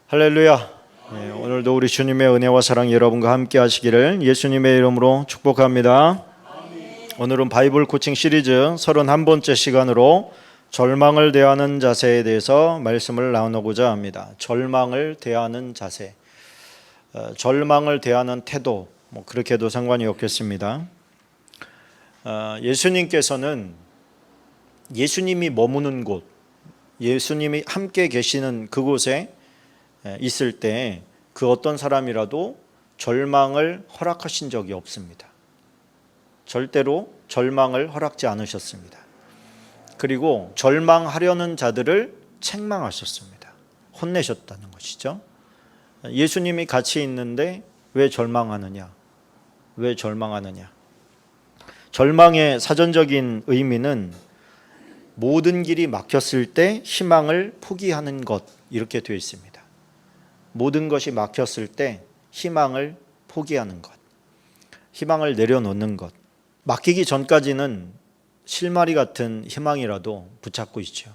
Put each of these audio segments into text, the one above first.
할렐루야. 네, 오늘도 우리 주님의 은혜와 사랑이 여러분과 함께 하시기를 예수님의 이름으로 축복합니다. 오늘은 바이블 코칭 시리즈 31번째 시간으로 절망을 대하는 자세에 대해서 말씀을 나누고자 합니다. 절망을 대하는 자세, 절망을 대하는 태도, 그렇게도 상관이 없겠습니다. 예수님께서는 예수님이 머무는 곳, 예수님이 함께 계시는 그곳에 있을 때 그 어떤 사람이라도 절망을 허락하신 적이 없습니다. 절대로 절망을 허락지 않으셨습니다. 그리고 절망하려는 자들을 책망하셨습니다. 혼내셨다는 것이죠. 예수님이 같이 있는데 왜 절망하느냐? 왜 절망하느냐? 절망의 사전적인 의미는 모든 길이 막혔을 때 희망을 포기하는 것, 이렇게 되어 있습니다. 모든 것이 막혔을 때 희망을 포기하는 것, 희망을 내려놓는 것. 막히기 전까지는 실마리 같은 희망이라도 붙잡고 있죠.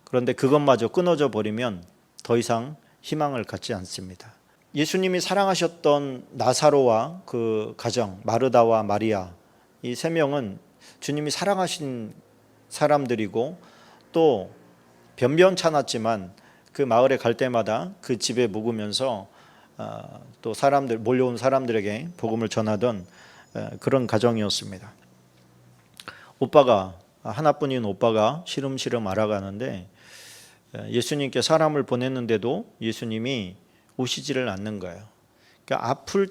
그런데 그것마저 끊어져 버리면 더 이상 희망을 갖지 않습니다. 예수님이 사랑하셨던 나사로와 그 가정, 마르다와 마리아, 이 세 명은 주님이 사랑하신 사람들이고 또 변변찮았지만 그 마을에 갈 때마다 그 집에 묵으면서 또 사람들, 몰려온 사람들에게 복음을 전하던 그런 가정이었습니다. 하나뿐인 오빠가 시름시름 알아가는데 예수님께 사람을 보냈는데도 예수님이 오시지를 않는 거예요. 그러니까 아플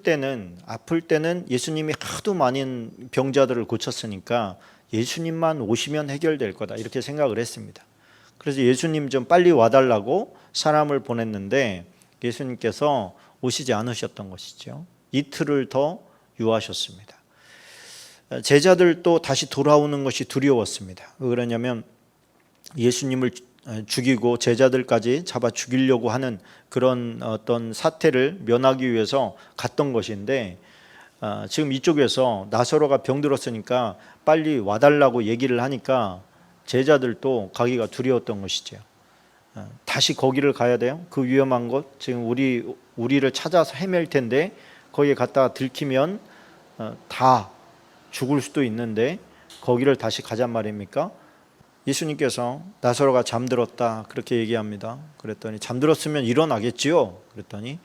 때는 예수님이 하도 많은 병자들을 고쳤으니까 예수님만 오시면 해결될 거다, 이렇게 생각을 했습니다. 그래서 예수님 좀 빨리 와달라고 사람을 보냈는데 예수님께서 오시지 않으셨던 것이죠. 이틀을 더 유하셨습니다. 제자들도 다시 돌아오는 것이 두려웠습니다. 왜 그러냐면 예수님을 죽이고 제자들까지 잡아 죽이려고 하는 그런 어떤 사태를 면하기 위해서 갔던 것인데 지금 이쪽에서 나사로가 병들었으니까 빨리 와달라고 얘기를 하니까 제자들도 가기가 두려웠던 것이죠. 다시 거기를 가야 돼요? 그 위험한 곳, 지금 우리를 찾아서 헤맬 텐데 거기에 갔다가 들키면 다 죽을 수도 있는데 거기를 다시 가잔 말입니까? 예수님께서 나사로가 잠들었다, 그렇게 얘기합니다. 그랬더니 잠들었으면 일어나겠지요? 그랬더니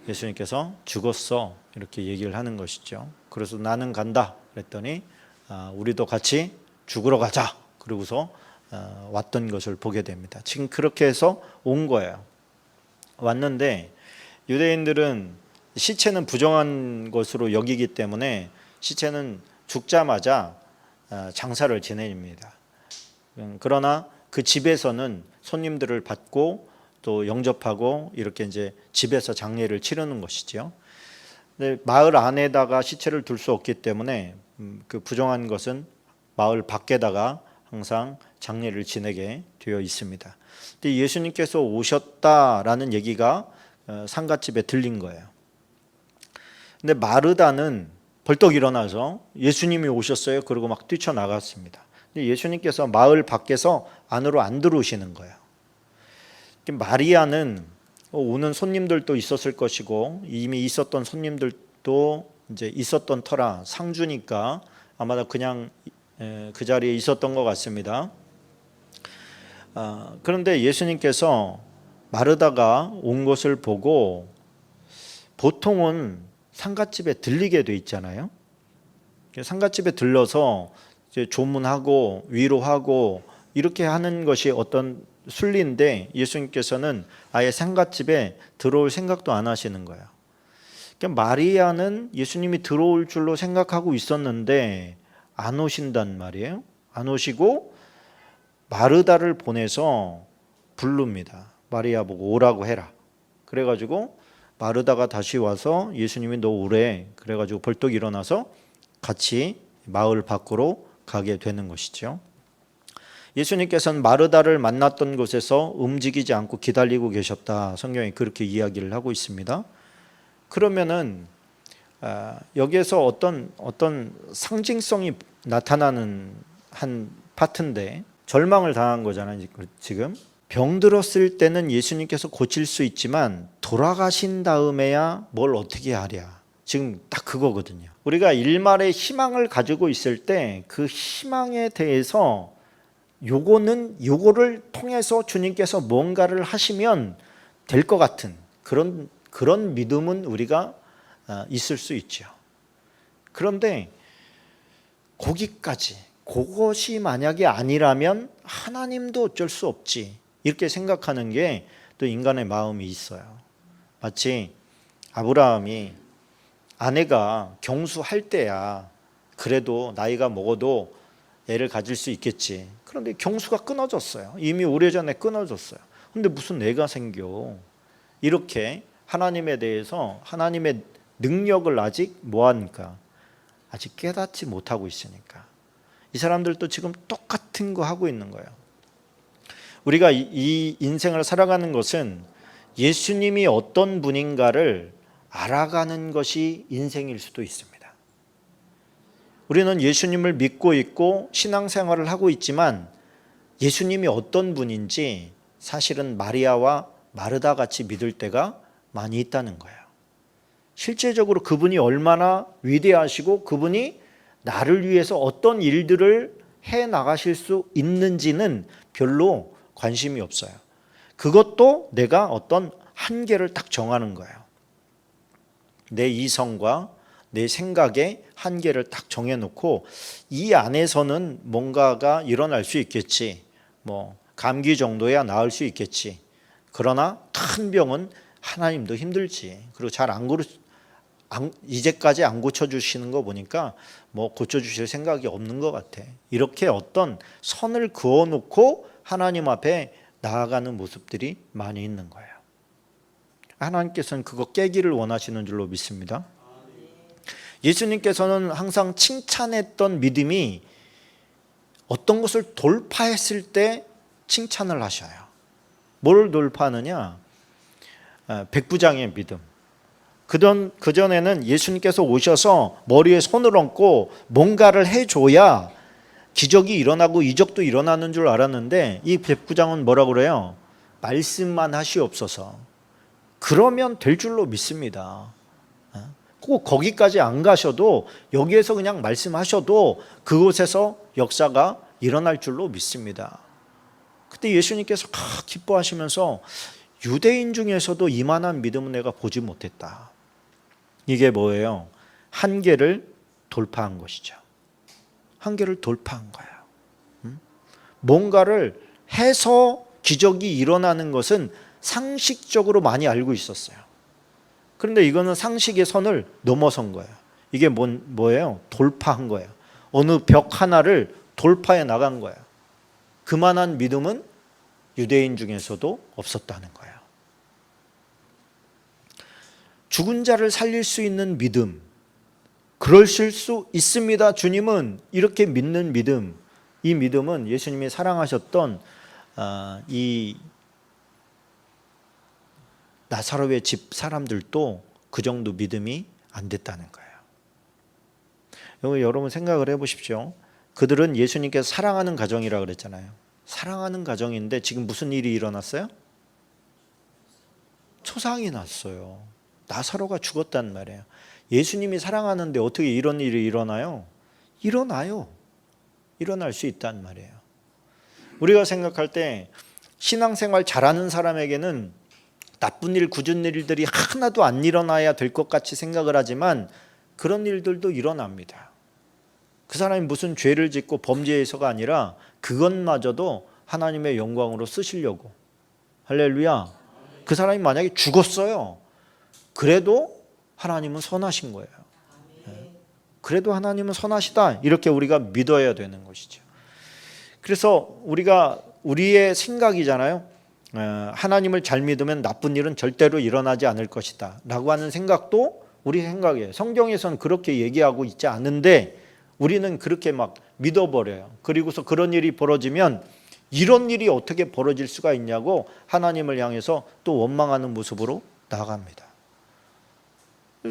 예수님께서 죽었어, 이렇게 얘기를 하는 것이죠. 그래서 나는 간다 그랬더니 우리도 같이 죽으러 가자, 그러고서 왔던 것을 보게 됩니다. 지금 그렇게 해서 온 거예요. 왔는데 유대인들은 시체는 부정한 것으로 여기기 때문에 시체는 죽자마자 장사를 지냅니다. 그러나 그 집에서는 손님들을 받고 또 영접하고 이렇게 이제 집에서 장례를 치르는 것이죠. 근데 마을 안에다가 시체를 둘 수 없기 때문에 그 부정한 것은 마을 밖에다가 항상 장례를 지내게 되어 있습니다. 근데 예수님께서 오셨다라는 얘기가 상갓집에 들린 거예요. 근데 마르다는 벌떡 일어나서 예수님이 오셨어요, 그러고 막 뛰쳐나갔습니다. 근데 예수님께서 마을 밖에서 안으로 안 들어오시는 거예요. 마리아는 오는 손님들도 있었을 것이고 이미 있었던 손님들도 이제 있었던 터라 상주니까 아마 그냥 그 자리에 있었던 것 같습니다. 그런데 예수님께서 마르다가 온 것을 보고, 보통은 상갓집에 들리게 돼 있잖아요. 상갓집에 들러서 이제 조문하고 위로하고 이렇게 하는 것이 어떤 순리인데 예수님께서는 아예 상갓집에 들어올 생각도 안 하시는 거예요. 그러니까 마리아는 예수님이 들어올 줄로 생각하고 있었는데 안 오신단 말이에요. 안 오시고 마르다를 보내서 부릅니다. 마리아 보고 오라고 해라. 그래가지고 마르다가 다시 와서 예수님이 너 오래, 그래가지고 벌떡 일어나서 같이 마을 밖으로 가게 되는 것이죠. 예수님께서는 마르다를 만났던 곳에서 움직이지 않고 기다리고 계셨다, 성경이 그렇게 이야기를 하고 있습니다. 그러면은 여기에서 어떤 상징성이 나타나는 한 파트인데 절망을 당한 거잖아요, 지금. 병들었을 때는 예수님께서 고칠 수 있지만 돌아가신 다음에야 뭘 어떻게 하랴. 지금 딱 그거거든요. 우리가 일말의 희망을 가지고 있을 때 그 희망에 대해서 요거를 통해서 주님께서 뭔가를 하시면 될 것 같은 그런 믿음은 우리가 있을 수 있죠. 그런데 그것이 만약에 아니라면 하나님도 어쩔 수 없지, 이렇게 생각하는 게 또 인간의 마음이 있어요. 마치 아브라함이 아내가 경수할 때야 그래도 나이가 먹어도 애를 가질 수 있겠지. 그런데 경수가 끊어졌어요. 이미 오래전에 끊어졌어요. 근데 무슨 애가 생겨. 이렇게 하나님에 대해서, 하나님의 능력을 아직 뭐하니까? 아직 깨닫지 못하고 있으니까. 이 사람들도 지금 똑같은 거 하고 있는 거예요. 우리가 이 인생을 살아가는 것은 예수님이 어떤 분인가를 알아가는 것이 인생일 수도 있습니다. 우리는 예수님을 믿고 있고 신앙생활을 하고 있지만 예수님이 어떤 분인지 사실은 마리아와 마르다 같이 믿을 때가 많이 있다는 거예요. 실제적으로 그분이 얼마나 위대하시고 그분이 나를 위해서 어떤 일들을 해 나가실 수 있는지는 별로 관심이 없어요. 그것도 내가 어떤 한계를 딱 정하는 거예요. 내 이성과 내 생각의 한계를 딱 정해놓고 이 안에서는 뭔가가 일어날 수 있겠지. 뭐 감기 정도야 나을 수 있겠지. 그러나 큰 병은 하나님도 힘들지. 그리고 이제까지 안 고쳐주시는 거 보니까 뭐 고쳐주실 생각이 없는 것 같아. 이렇게 어떤 선을 그어놓고 하나님 앞에 나아가는 모습들이 많이 있는 거예요. 하나님께서는 그거 깨기를 원하시는 줄로 믿습니다. 예수님께서는 항상 칭찬했던 믿음이 어떤 것을 돌파했을 때 칭찬을 하셔요. 뭘 돌파하느냐? 백부장의 믿음. 그전에는 예수님께서 오셔서 머리에 손을 얹고 뭔가를 해줘야 기적이 일어나고 이적도 일어나는 줄 알았는데 이 백부장은 뭐라고 그래요? 말씀만 하시옵소서. 그러면 될 줄로 믿습니다. 꼭 거기까지 안 가셔도 여기에서 그냥 말씀하셔도 그곳에서 역사가 일어날 줄로 믿습니다. 그때 예수님께서 기뻐하시면서 유대인 중에서도 이만한 믿음은 내가 보지 못했다. 이게 뭐예요? 한계를 돌파한 것이죠. 한계를 돌파한 거예요. 뭔가를 해서 기적이 일어나는 것은 상식적으로 많이 알고 있었어요. 그런데 이거는 상식의 선을 넘어선 거예요. 이게 뭐예요? 돌파한 거예요. 어느 벽 하나를 돌파해 나간 거예요. 그만한 믿음은 유대인 중에서도 없었다는 거예요. 죽은 자를 살릴 수 있는 믿음, 그러실 수 있습니다. 주님은 이렇게 믿는 믿음, 이 믿음은 예수님이 사랑하셨던 이 나사로의 집 사람들도 그 정도 믿음이 안 됐다는 거예요. 여러분 생각을 해보십시오. 그들은 예수님께서 사랑하는 가정이라 그랬잖아요. 사랑하는 가정인데 지금 무슨 일이 일어났어요? 초상이 났어요. 나사로가 죽었단 말이에요. 예수님이 사랑하는데 어떻게 이런 일이 일어나요? 일어나요. 일어날 수 있단 말이에요. 우리가 생각할 때 신앙생활 잘하는 사람에게는 나쁜 일, 굳은 일들이 하나도 안 일어나야 될 것 같이 생각을 하지만 그런 일들도 일어납니다. 그 사람이 무슨 죄를 짓고 범죄해서가 아니라 그것마저도 하나님의 영광으로 쓰시려고. 할렐루야. 그 사람이 만약에 죽었어요. 그래도 하나님은 선하신 거예요. 그래도 하나님은 선하시다. 이렇게 우리가 믿어야 되는 것이죠. 그래서 우리의 생각이잖아요. 하나님을 잘 믿으면 나쁜 일은 절대로 일어나지 않을 것이다 라고 하는 생각도 우리 생각이에요. 성경에서는 그렇게 얘기하고 있지 않은데 우리는 그렇게 막 믿어버려요. 그리고서 그런 일이 벌어지면 이런 일이 어떻게 벌어질 수가 있냐고 하나님을 향해서 또 원망하는 모습으로 나아갑니다.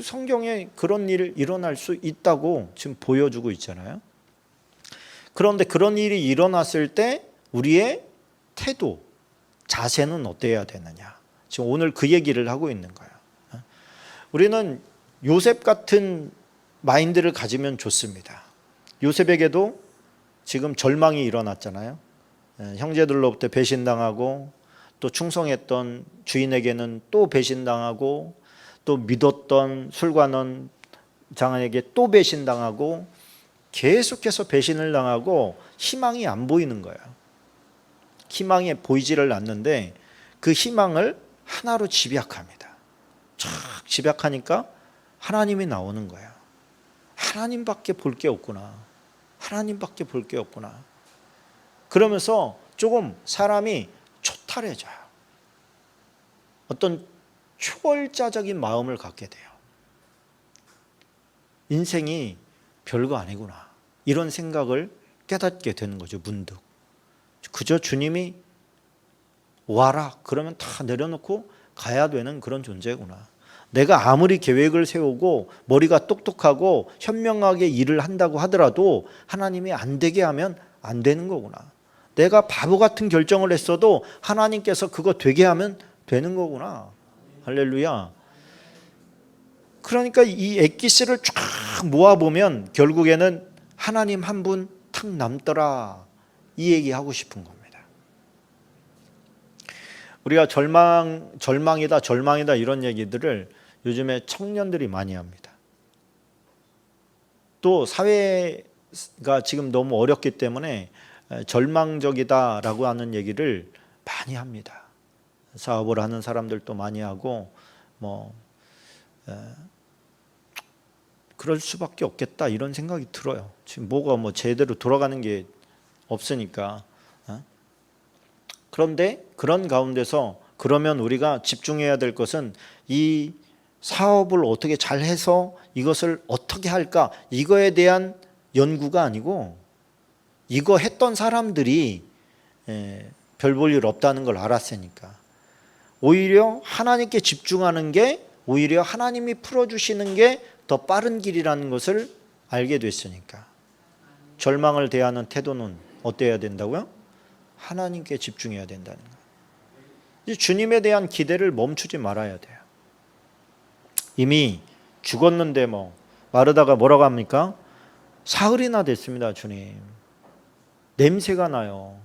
성경에 그런 일이 일어날 수 있다고 지금 보여주고 있잖아요. 그런데 그런 일이 일어났을 때 우리의 태도, 자세는 어때야 되느냐. 지금 오늘 그 얘기를 하고 있는 거예요. 우리는 요셉 같은 마인드를 가지면 좋습니다. 요셉에게도 지금 절망이 일어났잖아요. 형제들로부터 배신당하고 또 충성했던 주인에게는 또 배신당하고 또 믿었던 술관원 장에게 또 배신당하고 계속해서 배신을 당하고 희망이 안 보이는 거예요. 희망이 보이지를 않는데 그 희망을 하나로 집약합니다. 쫙 집약하니까 하나님이 나오는 거예요. 하나님밖에 볼 게 없구나. 하나님밖에 볼 게 없구나. 그러면서 조금 사람이 초탈해져요. 어떤 초월자적인 마음을 갖게 돼요. 인생이 별거 아니구나. 이런 생각을 깨닫게 되는 거죠. 문득. 그저 주님이 와라 그러면 다 내려놓고 가야 되는 그런 존재구나. 내가 아무리 계획을 세우고 머리가 똑똑하고 현명하게 일을 한다고 하더라도 하나님이 안 되게 하면 안 되는 거구나. 내가 바보 같은 결정을 했어도 하나님께서 그거 되게 하면 되는 거구나. 할렐루야. 그러니까 이 엑기스를 쫙 모아보면 결국에는 하나님 한 분 탁 남더라. 이 얘기하고 싶은 겁니다. 우리가 절망이다 이런 얘기들을 요즘에 청년들이 많이 합니다. 또 사회가 지금 너무 어렵기 때문에 절망적이다라고 하는 얘기를 많이 합니다. 사업을 하는 사람들도 많이 하고 그럴 수밖에 없겠다 이런 생각이 들어요. 지금 뭐가 제대로 돌아가는 게 없으니까. 그런데 그런 가운데서 그러면 우리가 집중해야 될 것은 이 사업을 어떻게 잘해서 이것을 어떻게 할까 이거에 대한 연구가 아니고 이거 했던 사람들이 별 볼 일 없다는 걸 알았으니까 오히려 하나님께 집중하는 게 오히려 하나님이 풀어주시는 게 더 빠른 길이라는 것을 알게 됐으니까 절망을 대하는 태도는 어때야 된다고요? 하나님께 집중해야 된다는 거예요. 주님에 대한 기대를 멈추지 말아야 돼요. 이미 죽었는데 마르다가 뭐라고 합니까? 사흘이나 됐습니다. 주님. 냄새가 나요.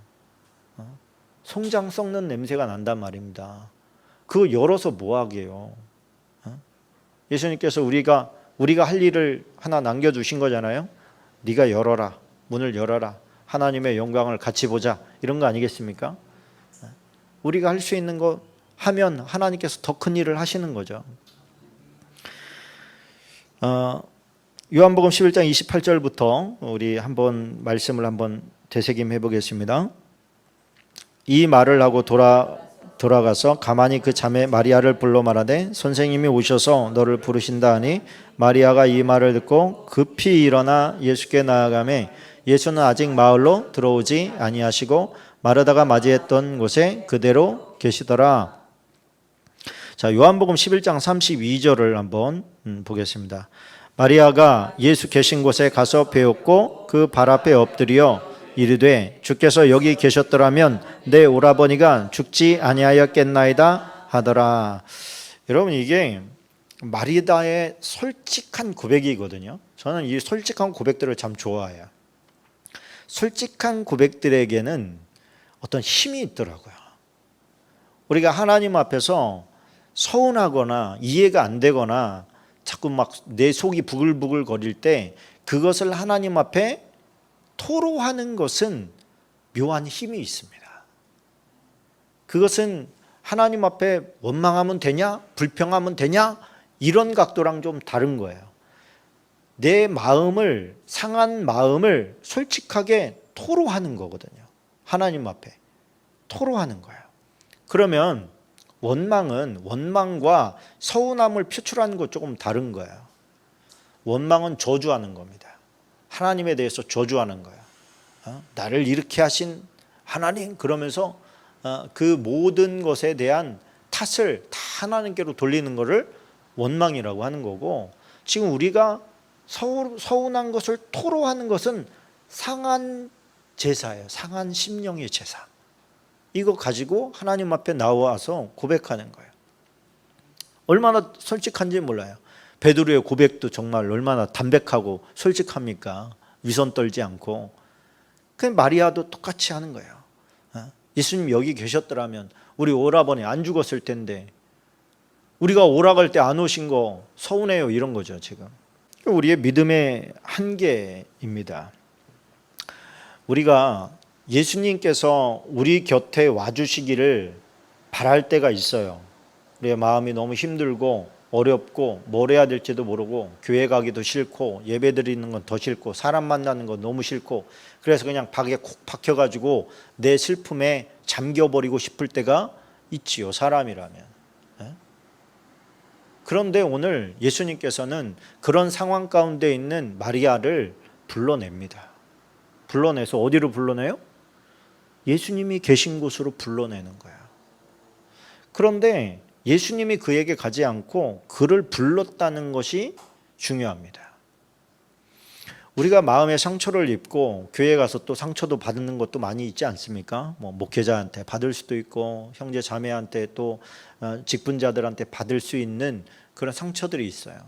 송장 썩는 냄새가 난단 말입니다. 그거 열어서 뭐하게요? 예수님께서 우리가 할 일을 하나 남겨주신 거잖아요. 네가 열어라. 문을 열어라. 하나님의 영광을 같이 보자. 이런 거 아니겠습니까? 우리가 할 수 있는 거 하면 하나님께서 더 큰 일을 하시는 거죠. 요한복음 11장 28절부터 우리 한번 말씀을 한번 되새김해 보겠습니다. 이 말을 하고 돌아가서 가만히 그 자매 마리아를 불러 말하되 선생님이 오셔서 너를 부르신다 하니 마리아가 이 말을 듣고 급히 일어나 예수께 나아가매 예수는 아직 마을로 들어오지 아니하시고 마르다가 맞이했던 곳에 그대로 계시더라. 자, 요한복음 11장 32절을 한번 보겠습니다. 마리아가 예수 계신 곳에 가서 배웠고 그 발 앞에 엎드려 이르되 주께서 여기 계셨더라면 내 오라버니가 죽지 아니하였겠나이다 하더라. 여러분 이게 마리다의 솔직한 고백이거든요. 저는 이 솔직한 고백들을 참 좋아해요. 솔직한 고백들에게는 어떤 힘이 있더라고요. 우리가 하나님 앞에서 서운하거나 이해가 안 되거나 자꾸 막 내 속이 부글부글 거릴 때 그것을 하나님 앞에 토로하는 것은 묘한 힘이 있습니다. 그것은 하나님 앞에 원망하면 되냐? 불평하면 되냐? 이런 각도랑 좀 다른 거예요. 내 마음을, 상한 마음을 솔직하게 토로하는 거거든요. 하나님 앞에 토로하는 거예요. 그러면 원망은 원망과 서운함을 표출하는 것 조금 다른 거예요. 원망은 저주하는 겁니다. 하나님에 대해서 저주하는 거예요. 나를 이렇게 하신 하나님 그러면서 그 모든 것에 대한 탓을 다 하나님께로 돌리는 것을 원망이라고 하는 거고 지금 우리가 서운한 것을 토로하는 것은 상한 제사예요. 상한 심령의 제사. 이거 가지고 하나님 앞에 나와서 고백하는 거예요. 얼마나 솔직한지 몰라요. 베드로의 고백도 정말 얼마나 담백하고 솔직합니까? 위선 떨지 않고. 그 마리아도 똑같이 하는 거예요. 예수님 여기 계셨더라면 우리 오라버니 안 죽었을 텐데, 우리가 오락할 때 안 오신 거 서운해요, 이런 거죠 지금. 우리의 믿음의 한계입니다. 우리가 예수님께서 우리 곁에 와주시기를 바랄 때가 있어요. 우리의 마음이 너무 힘들고 어렵고 뭘 해야 될지도 모르고 교회 가기도 싫고 예배 드리는 건 더 싫고 사람 만나는 건 너무 싫고, 그래서 그냥 벽에 콕 박혀가지고 내 슬픔에 잠겨버리고 싶을 때가 있지요, 사람이라면. 그런데 오늘 예수님께서는 그런 상황 가운데 있는 마리아를 불러냅니다. 불러내서 어디로 불러내요? 예수님이 계신 곳으로 불러내는 거예요. 그런데 예수님이 그에게 가지 않고 그를 불렀다는 것이 중요합니다. 우리가 마음에 상처를 입고 교회 가서 또 상처도 받는 것도 많이 있지 않습니까? 목회자한테 받을 수도 있고 형제 자매한테 또 직분자들한테 받을 수 있는 그런 상처들이 있어요.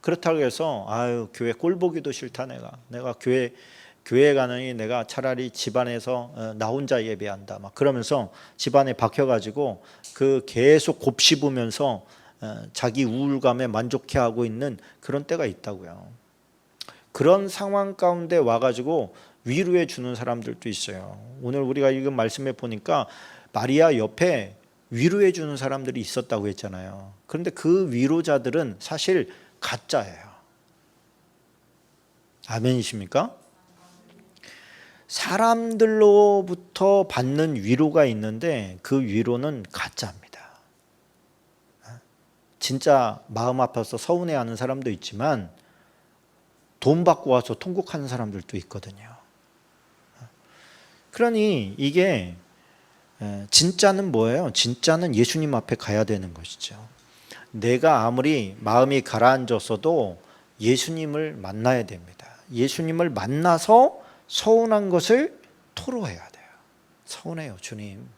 그렇다고 해서 교회 꼴 보기도 싫다, 내가 교회 가느니 내가 차라리 집안에서 나 혼자 예배한다, 막 그러면서 집안에 박혀가지고 그 계속 곱씹으면서 자기 우울감에 만족해하고 있는 그런 때가 있다고요. 그런 상황 가운데 와가지고 위로해 주는 사람들도 있어요. 오늘 우리가 읽은 말씀에 보니까 마리아 옆에 위로해 주는 사람들이 있었다고 했잖아요. 그런데 그 위로자들은 사실 가짜예요. 아멘이십니까? 사람들로부터 받는 위로가 있는데 그 위로는 가짜입니다. 진짜 마음 아파서 서운해하는 사람도 있지만 돈 받고 와서 통곡하는 사람들도 있거든요. 그러니 이게 진짜는 뭐예요? 진짜는 예수님 앞에 가야 되는 것이죠. 내가 아무리 마음이 가라앉았어도 예수님을 만나야 됩니다. 예수님을 만나서 서운한 것을 토로해야 돼요. 서운해요, 주님.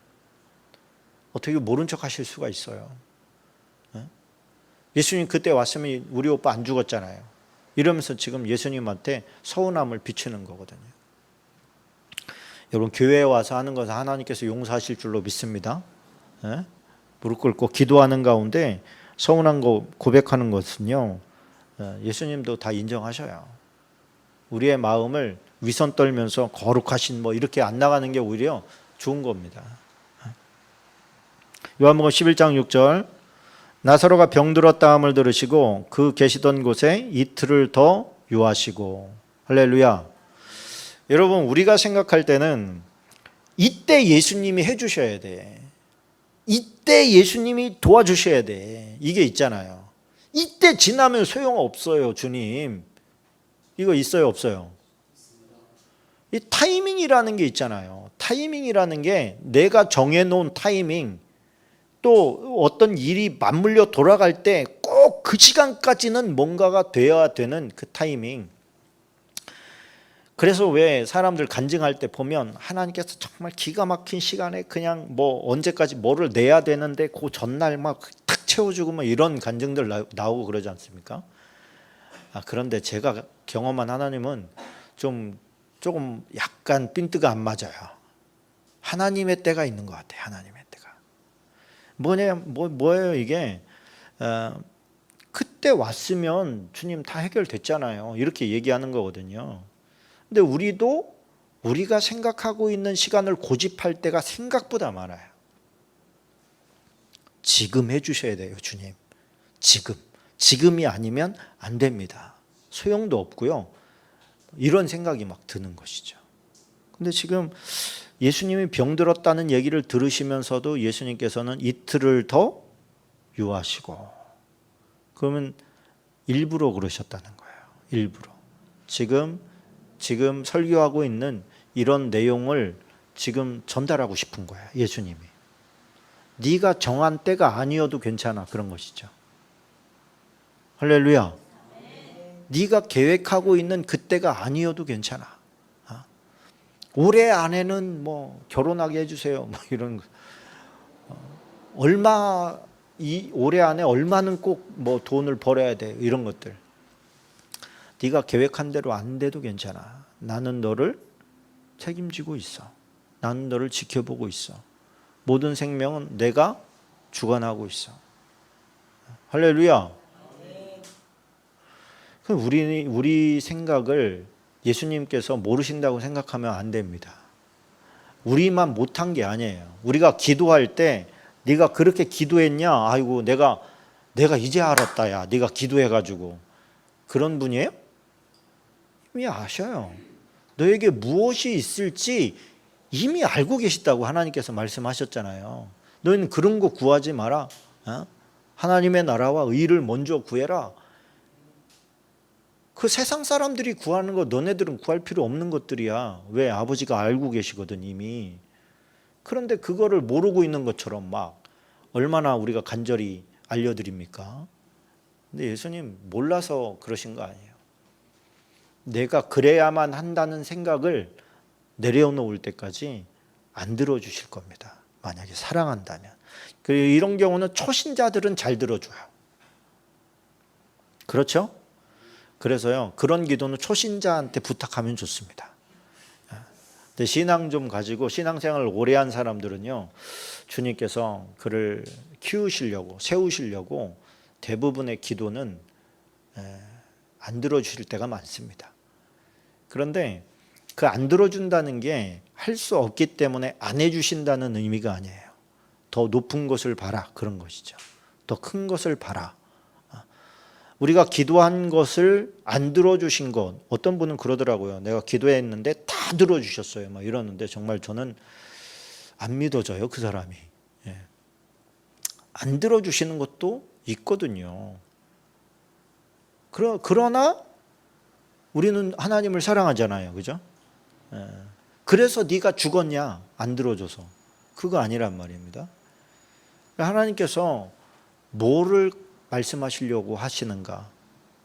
어떻게 모른 척 하실 수가 있어요? 예수님 그때 왔으면 우리 오빠 안 죽었잖아요. 이러면서 지금 예수님한테 서운함을 비추는 거거든요. 여러분, 교회에 와서 하는 것은 하나님께서 용서하실 줄로 믿습니다. 무릎 꿇고 기도하는 가운데 서운한 거 고백하는 것은요, 예수님도 다 인정하셔요. 우리의 마음을 위선 떨면서 거룩하신 이렇게 안 나가는 게 오히려 좋은 겁니다. 요한복음 11장 6절, 나사로가 병들었다 함을 들으시고 그 계시던 곳에 이틀을 더 유하시고. 할렐루야. 여러분, 우리가 생각할 때는 이때 예수님이 해주셔야 돼, 이때 예수님이 도와주셔야 돼, 이게 있잖아요. 이때 지나면 소용없어요. 주님, 이거 있어요, 없어요? 이 타이밍이라는 게 있잖아요. 타이밍이라는 게 내가 정해놓은 타이밍, 또 어떤 일이 맞물려 돌아갈 때 꼭 그 시간까지는 뭔가가 되어야 되는 그 타이밍. 그래서 왜 사람들 간증할 때 보면 하나님께서 정말 기가 막힌 시간에 그냥 언제까지 뭐를 내야 되는데 그 전날 막 탁 채워주고 이런 간증들 나오고 그러지 않습니까? 그런데 제가 경험한 하나님은 조금 약간 핀트가 안 맞아요. 하나님의 때가 있는 것 같아요. 하나님의 때가. 뭐예요 이게? 그때 왔으면 주님 다 해결됐잖아요, 이렇게 얘기하는 거거든요. 근데 우리가 생각하고 있는 시간을 고집할 때가 생각보다 많아요. 지금 해주셔야 돼요, 주님. 지금이 아니면 안 됩니다. 소용도 없고요. 이런 생각이 막 드는 것이죠. 근데 지금 예수님이 병들었다는 얘기를 들으시면서도 예수님께서는 이틀을 더 유하시고. 그러면 일부러 그러셨다는 거예요. 일부러. 지금 설교하고 있는 이런 내용을 지금 전달하고 싶은 거예요, 예수님이. 네가 정한 때가 아니어도 괜찮아, 그런 것이죠. 할렐루야. 네가 계획하고 있는 그때가 아니어도 괜찮아. 올해 안에는 뭐 결혼하게 해주세요. 뭐 이런 거. 얼마 이 올해 안에 얼마는 꼭 뭐 돈을 벌어야 돼. 이런 것들. 네가 계획한 대로 안 돼도 괜찮아. 나는 너를 책임지고 있어. 나는 너를 지켜보고 있어. 모든 생명은 내가 주관하고 있어. 할렐루야. 우리 생각을 예수님께서 모르신다고 생각하면 안 됩니다. 우리만 못한 게 아니에요. 우리가 기도할 때 네가 그렇게 기도했냐? 아이고 내가 이제 알았다. 야, 네가 기도해가지고. 그런 분이에요? 이미 아셔요. 너에게 무엇이 있을지 이미 알고 계시다고 하나님께서 말씀하셨잖아요. 너희는 그런 거 구하지 마라. 하나님의 나라와 의를 먼저 구해라. 그 세상 사람들이 구하는 거 너네들은 구할 필요 없는 것들이야. 왜? 아버지가 알고 계시거든 이미. 그런데 그거를 모르고 있는 것처럼 막 얼마나 우리가 간절히 알려드립니까? 근데 예수님 몰라서 그러신 거 아니에요. 내가 그래야만 한다는 생각을 내려놓을 때까지 안 들어주실 겁니다. 만약에 사랑한다면. 이런 경우는 초신자들은 잘 들어줘요. 그렇죠? 그래서요, 그런 기도는 초신자한테 부탁하면 좋습니다. 근데 신앙 좀 가지고 신앙생활을 오래 한 사람들은요, 주님께서 그를 키우시려고 세우시려고 대부분의 기도는 안 들어주실 때가 많습니다. 그런데 그 안 들어준다는 게 할 수 없기 때문에 안 해주신다는 의미가 아니에요. 더 높은 것을 바라, 그런 것이죠. 더 큰 것을 바라. 우리가 기도한 것을 안 들어주신 것, 어떤 분은 그러더라고요. 내가 기도했는데 다 들어주셨어요. 막 이러는데 정말 저는 안 믿어져요, 그 사람이. 안 들어주시는 것도 있거든요. 그러나 우리는 하나님을 사랑하잖아요, 그죠? 그래서 네가 죽었냐? 안 들어줘서. 그거 아니란 말입니다. 하나님께서 뭐를 말씀하시려고 하시는가?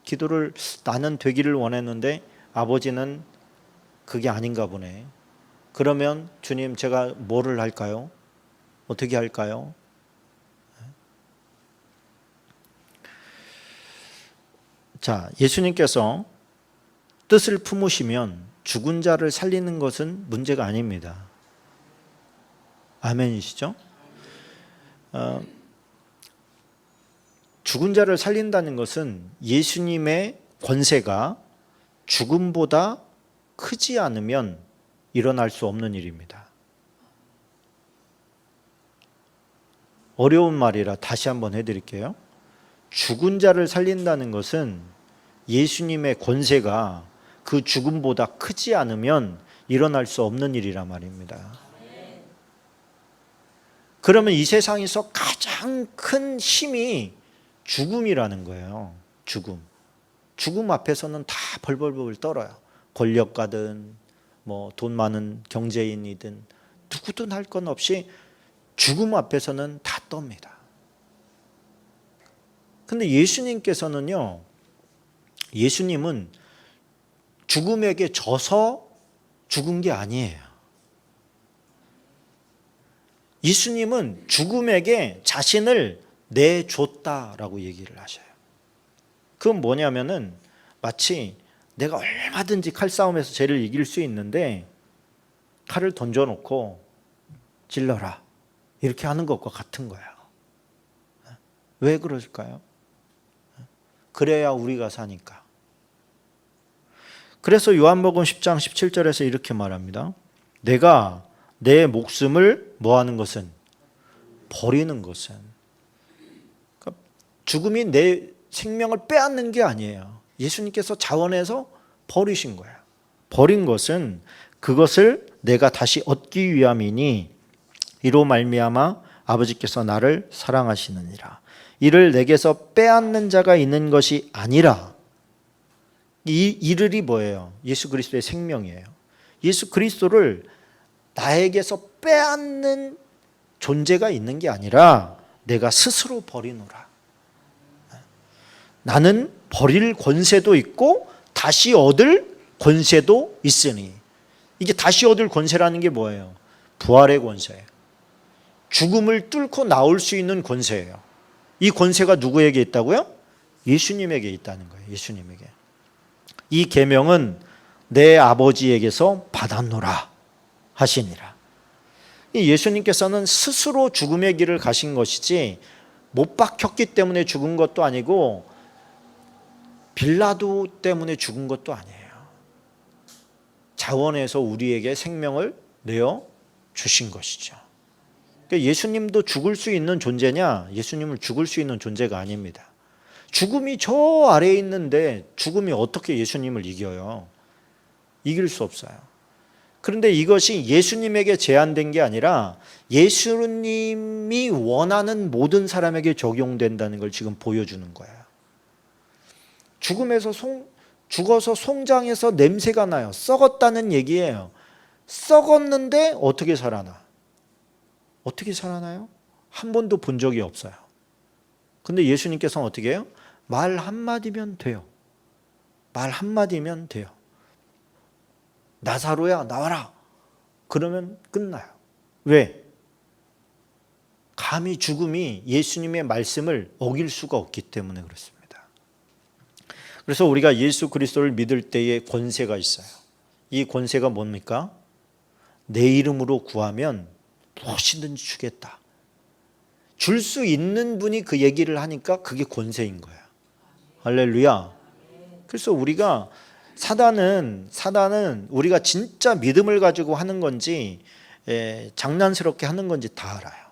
기도를 나는 되기를 원했는데 아버지는 그게 아닌가 보네. 그러면 주님 제가 뭐를 할까요? 어떻게 할까요? 자, 예수님께서 뜻을 품으시면 죽은 자를 살리는 것은 문제가 아닙니다. 아멘이시죠? 죽은 자를 살린다는 것은 예수님의 권세가 죽음보다 크지 않으면 일어날 수 없는 일입니다. 어려운 말이라 다시 한번 해드릴게요. 죽은 자를 살린다는 것은 예수님의 권세가 그 죽음보다 크지 않으면 일어날 수 없는 일이란 말입니다. 그러면 이 세상에서 가장 큰 힘이 죽음이라는 거예요. 죽음 앞에서는 다 벌벌벌 떨어요. 권력가든 뭐 돈 많은 경제인이든 누구든 할 건 없이 죽음 앞에서는 다 떱니다. 근데 예수님께서는요, 예수님은 죽음에게 져서 죽은 게 아니에요. 예수님은 죽음에게 자신을 내줬다라고 얘기를 하셔요. 그건 뭐냐면은 마치 내가 얼마든지 칼싸움에서 쟤를 이길 수 있는데 칼을 던져놓고 찔러라 이렇게 하는 것과 같은 거예요. 왜 그럴까요? 그래야 우리가 사니까. 그래서 요한복음 10장 17절에서 이렇게 말합니다. 내가 내 목숨을 뭐하는 것은? 버리는 것은. 그러니까 죽음이 내 생명을 빼앗는 게 아니에요. 예수님께서 자원해서 버리신 거예요. 버린 것은 그것을 내가 다시 얻기 위함이니 이로 말미암아 아버지께서 나를 사랑하시느니라. 이를 내게서 빼앗는 자가 있는 것이 아니라, 이 이를이 뭐예요? 예수 그리스도의 생명이에요. 예수 그리스도를 나에게서 빼앗는 존재가 있는 게 아니라 내가 스스로 버리노라. 나는 버릴 권세도 있고 다시 얻을 권세도 있으니 이게 다시 얻을 권세라는 게 뭐예요? 부활의 권세예요. 죽음을 뚫고 나올 수 있는 권세예요. 이 권세가 누구에게 있다고요? 예수님에게 있다는 거예요. 예수님에게. 이 계명은 내 아버지에게서 받았노라 하시니라. 예수님께서는 스스로 죽음의 길을 가신 것이지 못 박혔기 때문에 죽은 것도 아니고 빌라도 때문에 죽은 것도 아니에요. 자원에서 우리에게 생명을 내어 주신 것이죠. 그러니까 예수님도 죽을 수 있는 존재냐? 예수님은 죽을 수 있는 존재가 아닙니다. 죽음이 저 아래에 있는데 죽음이 어떻게 예수님을 이겨요? 이길 수 없어요. 그런데 이것이 예수님에게 제한된 게 아니라 예수님이 원하는 모든 사람에게 적용된다는 걸 지금 보여주는 거예요. 죽어서 송장에서 냄새가 나요. 썩었다는 얘기예요. 썩었는데 어떻게 살아나? 어떻게 살아나요? 한 번도 본 적이 없어요. 근데 예수님께서는 어떻게 해요? 말 한마디면 돼요. 말 한마디면 돼요. 나사로야 나와라. 그러면 끝나요. 왜? 감히 죽음이 예수님의 말씀을 어길 수가 없기 때문에 그렇습니다. 그래서 우리가 예수 그리스도를 믿을 때에 권세가 있어요. 이 권세가 뭡니까? 내 이름으로 구하면 무엇이든지 주겠다. 줄 수 있는 분이 그 얘기를 하니까 그게 권세인 거야. 할렐루야. 그래서 우리가 사단은 우리가 진짜 믿음을 가지고 하는 건지 장난스럽게 하는 건지 다 알아요.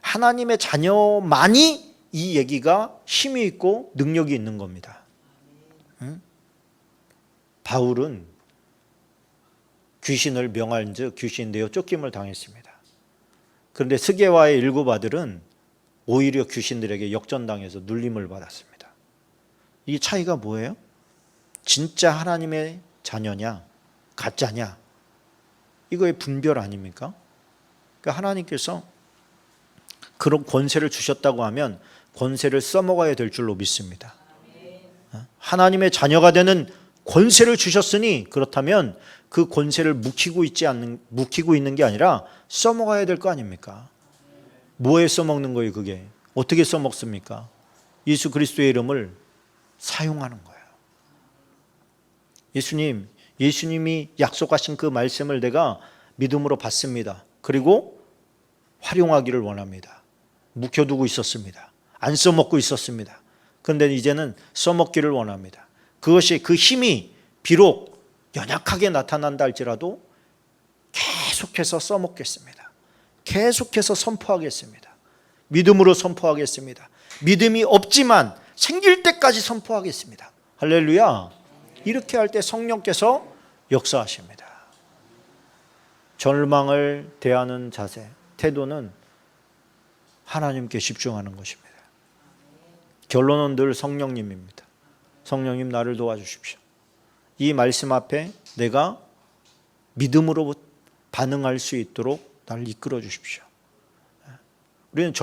하나님의 자녀만이 이 얘기가 힘이 있고 능력이 있는 겁니다. 응? 바울은 귀신을 명한 즉 귀신 내어 쫓김을 당했습니다. 그런데 스게와의 일곱 아들은 오히려 귀신들에게 역전당해서 눌림을 받았습니다. 이 차이가 뭐예요? 진짜 하나님의 자녀냐 가짜냐 이거의 분별 아닙니까? 그러니까 하나님께서 그런 권세를 주셨다고 하면 권세를 써먹어야 될 줄로 믿습니다. 하나님의 자녀가 되는 권세를 주셨으니 그렇다면 그 권세를 묵히고 있는 게 아니라 써먹어야 될 거 아닙니까? 뭐에 써먹는 거예요 그게? 어떻게 써먹습니까? 예수 그리스도의 이름을 사용하는 거예요. 예수님이 약속하신 그 말씀을 내가 믿음으로 받습니다. 그리고 활용하기를 원합니다. 묵혀두고 있었습니다. 안 써먹고 있었습니다. 그런데 이제는 써먹기를 원합니다. 그것이 그 힘이 비록 연약하게 나타난다 할지라도 계속해서 써먹겠습니다. 계속해서 선포하겠습니다. 믿음으로 선포하겠습니다. 믿음이 없지만 생길 때까지 선포하겠습니다. 할렐루야. 이렇게 할 때 성령께서 역사하십니다. 절망을 대하는 자세, 태도는 하나님께 집중하는 것입니다. 결론은 늘 성령님입니다. 성령님 나를 도와주십시오. 이 말씀 앞에 내가 믿음으로 반응할 수 있도록 나를 이끌어 주십시오. 우리는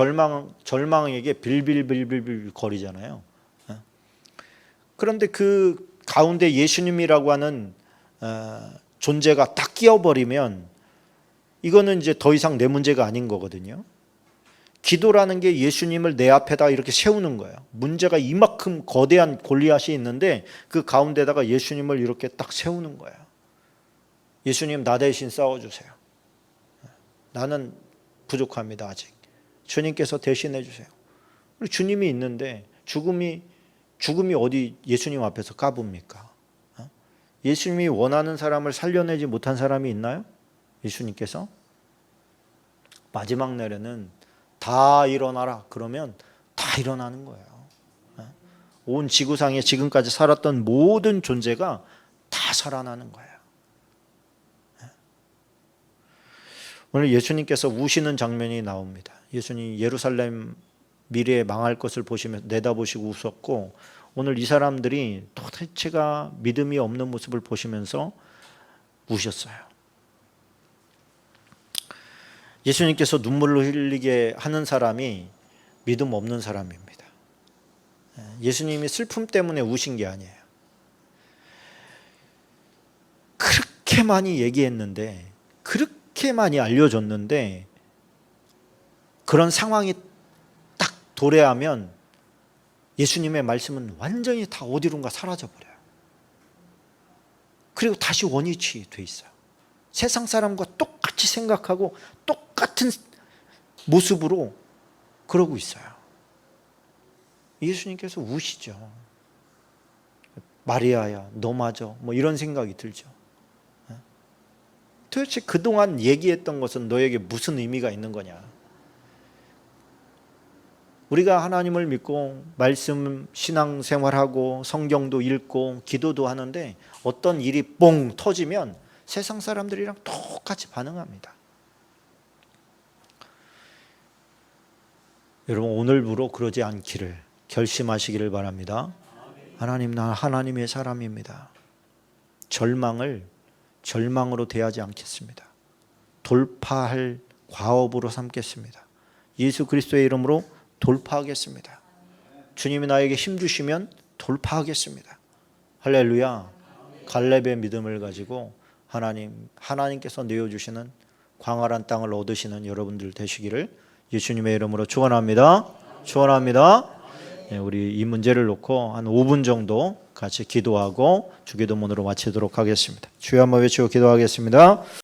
절망에게 빌빌빌빌 거리잖아요. 그런데 그 가운데 예수님이라고 하는 존재가 딱 끼어버리면 이거는 이제 더 이상 내 문제가 아닌 거거든요. 기도라는 게 예수님을 내 앞에다 이렇게 세우는 거예요. 문제가 이만큼 거대한 골리앗이 있는데 그 가운데다가 예수님을 이렇게 딱 세우는 거예요. 예수님 나 대신 싸워주세요. 나는 부족합니다 아직. 주님께서 대신해 주세요. 우리 주님이 있는데 죽음이 어디 예수님 앞에서 까붑니까? 예수님이 원하는 사람을 살려내지 못한 사람이 있나요? 예수님께서 마지막 날에는 다 일어나라 그러면 다 일어나는 거예요. 온 지구상에 지금까지 살았던 모든 존재가 다 살아나는 거예요. 오늘 예수님께서 우시는 장면이 나옵니다. 예수님 예루살렘 미래에 망할 것을 보시면서 내다보시고 웃었고 오늘 이 사람들이 도대체가 믿음이 없는 모습을 보시면서 우셨어요. 예수님께서 눈물을 흘리게 하는 사람이 믿음 없는 사람입니다. 예수님이 슬픔 때문에 우신 게 아니에요. 그렇게 많이 얘기했는데, 그렇게 많이 알려줬는데 그런 상황이 딱 도래하면 예수님의 말씀은 완전히 다 어디론가 사라져버려요. 그리고 다시 원위치 돼 있어요. 세상 사람과 똑같이 생각하고 똑같은 모습으로 그러고 있어요. 예수님께서 우시죠. 마리아야, 너 맞아. 뭐 이런 생각이 들죠. 도대체 그동안 얘기했던 것은 너에게 무슨 의미가 있는 거냐? 우리가 하나님을 믿고 말씀 신앙생활하고 성경도 읽고 기도도 하는데 어떤 일이 뽕 터지면 세상 사람들이랑 똑같이 반응합니다. 여러분, 오늘부로 그러지 않기를 결심하시기를 바랍니다. 하나님, 나 하나님의 사람입니다. 절망으로 대하지 않겠습니다. 돌파할 과업으로 삼겠습니다. 예수 그리스도의 이름으로 돌파하겠습니다. 주님이 나에게 힘 주시면 돌파하겠습니다. 할렐루야. 갈렙의 믿음을 가지고 하나님께서 내어주시는 광활한 땅을 얻으시는 여러분들 되시기를 예수님의 이름으로 축원합니다. 축원합니다. 네, 우리 이 문제를 놓고 한 5분 정도 같이 기도하고 주기도문으로 마치도록 하겠습니다. 주여 한번 외치고 기도하겠습니다.